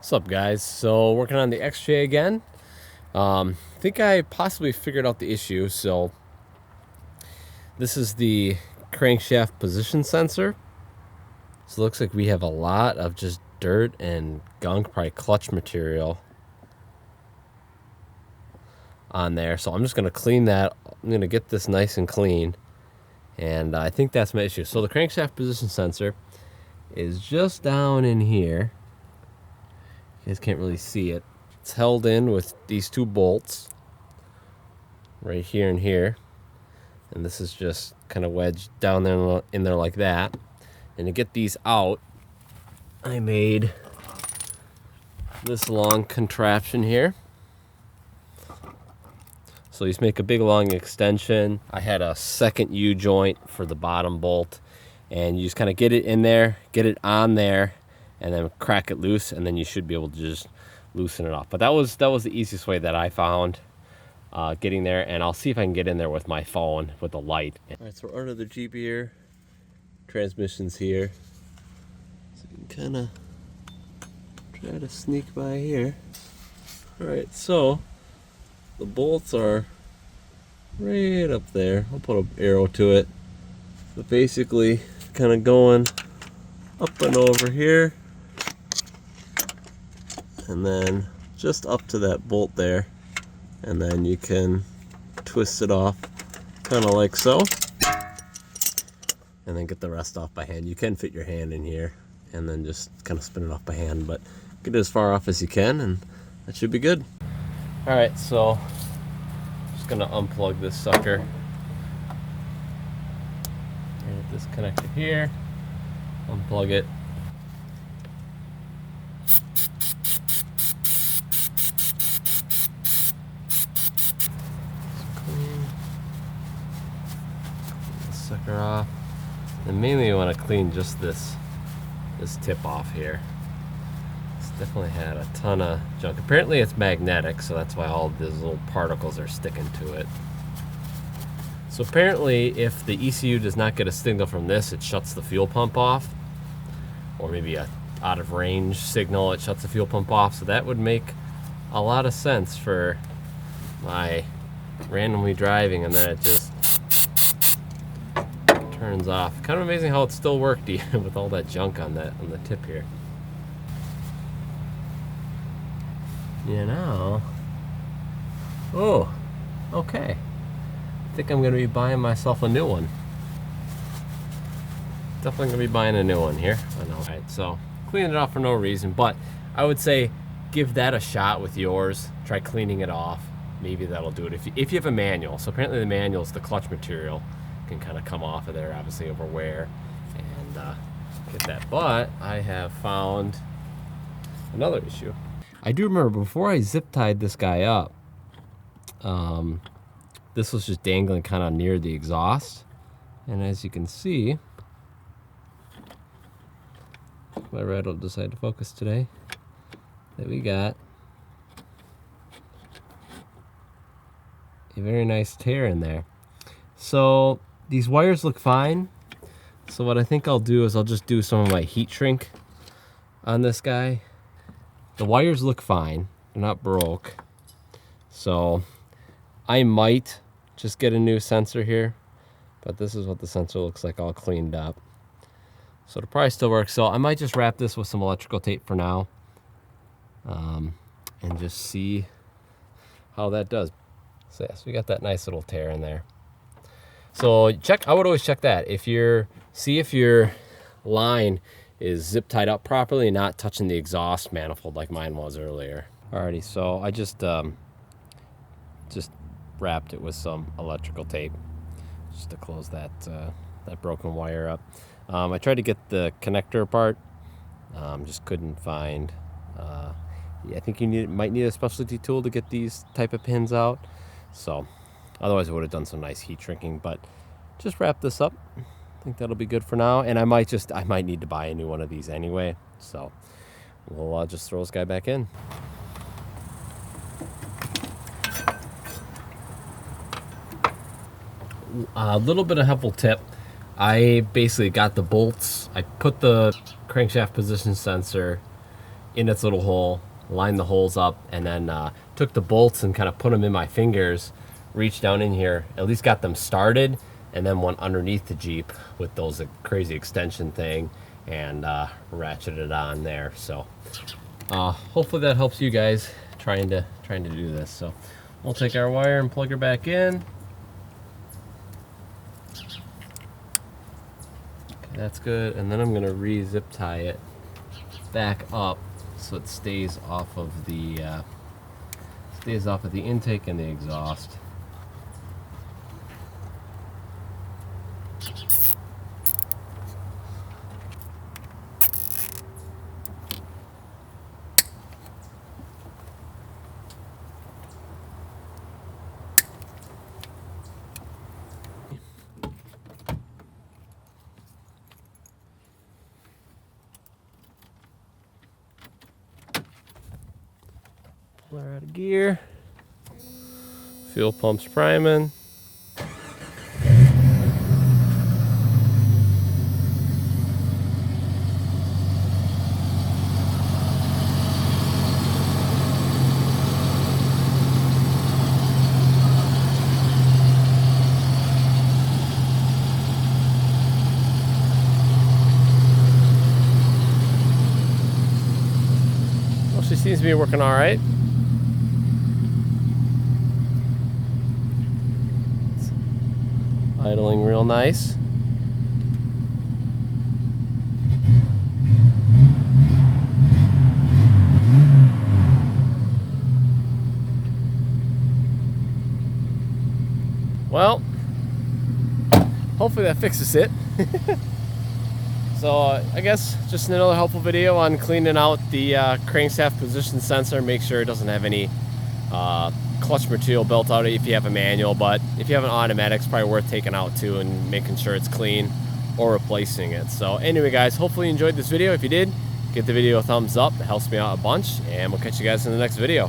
What's up, guys? So working on the XJ again. I think I possibly figured out the issue. So this is the crankshaft position sensor. So it looks like we have a lot of just dirt and gunk, probably clutch material on there. So I'm just going to clean that. I'm going to get this nice and clean. And I think that's my issue. So the crankshaft position sensor is just down in here. You guys can't really see it. It's held in with these two bolts right here and here. And this is just kind of wedged down there in there like that. And to get these out, I made this long contraption here. So you just make a big long extension. I had a second U-joint for the bottom bolt, and you just kind of get it in there, get it on there, and then crack it loose, and then you should be able to just loosen it off. But that was the easiest way that I found getting there, and I'll see if I can get in there with my phone with the light. All right, so we're under the Jeep here. Transmission's here. So you can kind of try to sneak by here. All right, so the bolts are right up there. I'll put an arrow to it. But basically, kind of going up and over here, and then just up to that bolt there, and then you can twist it off kind of like so, and then get the rest off by hand. You can fit your hand in here and then just kind of spin it off by hand, but get it as far off as you can, and that should be good. All right, so just gonna unplug this sucker. Get this connected here, unplug it. Sucker off, and mainly you want to clean just this tip off here. It's definitely had a ton of junk. Apparently it's magnetic, so that's why all these little particles are sticking to it. So apparently if the ECU does not get a signal from this, it shuts the fuel pump off, or maybe a out of range signal, it shuts the fuel pump off. So that would make a lot of sense for my randomly driving, and then it just turns off. Kind of amazing how it still worked even with all that junk on the tip here. You know. Oh, okay. I think I'm gonna be buying myself a new one. Definitely gonna be buying a new one here. Alright, so cleaning it off for no reason, but I would say give that a shot with yours. Try cleaning it off. Maybe that'll do it if you have a manual. So apparently the manual is the clutch material can kind of come off of there, obviously over wear, and get that. But I have found another issue. I do remember before I zip tied this guy up, this was just dangling kind of near the exhaust, and as you can see, my red will decide to focus today, that we got a very nice tear in there. So these wires look fine. So what I think I'll do is I'll just do some of my heat shrink on this guy. The wires look fine, they're not broke. So I might just get a new sensor here, but this is what the sensor looks like all cleaned up. So it'll probably still work. So I might just wrap this with some electrical tape for now, and just see how that does. So yes, we got that nice little tear in there. So I would always check that. See if your line is zip tied up properly and not touching the exhaust manifold like mine was earlier. Alrighty, so I just wrapped it with some electrical tape just to close that broken wire up. I tried to get the connector apart, just couldn't find. I think you might need a specialty tool to get these type of pins out. So otherwise I would have done some nice heat shrinking, but just wrap this up. I think that'll be good for now. And I might need to buy a new one of these anyway. So we'll just throw this guy back in. A little bit of helpful tip. I basically got the bolts. I put the crankshaft position sensor in its little hole, lined the holes up, and then took the bolts and kind of put them in my fingers, reached down in here, at least got them started, and then went underneath the Jeep with those crazy extension thing and ratcheted it on there. So hopefully that helps you guys trying to do this. So we'll take our wire and plug her back in. Okay, that's good. And then I'm gonna re-zip tie it back up so it stays off of the intake and the exhaust. Pull her out of gear. Fuel pump's priming. Well, she seems to be working all right. Idling real nice. Well, hopefully that fixes it. So I guess just another helpful video on cleaning out the crankshaft position sensor. Make sure it doesn't have any clutch material built out if you have a manual, but if you have an automatic, it's probably worth taking out too and making sure it's clean or replacing it. So anyway guys, hopefully you enjoyed this video. If you did, give the video a thumbs up. It helps me out a bunch, and we'll catch you guys in the next video.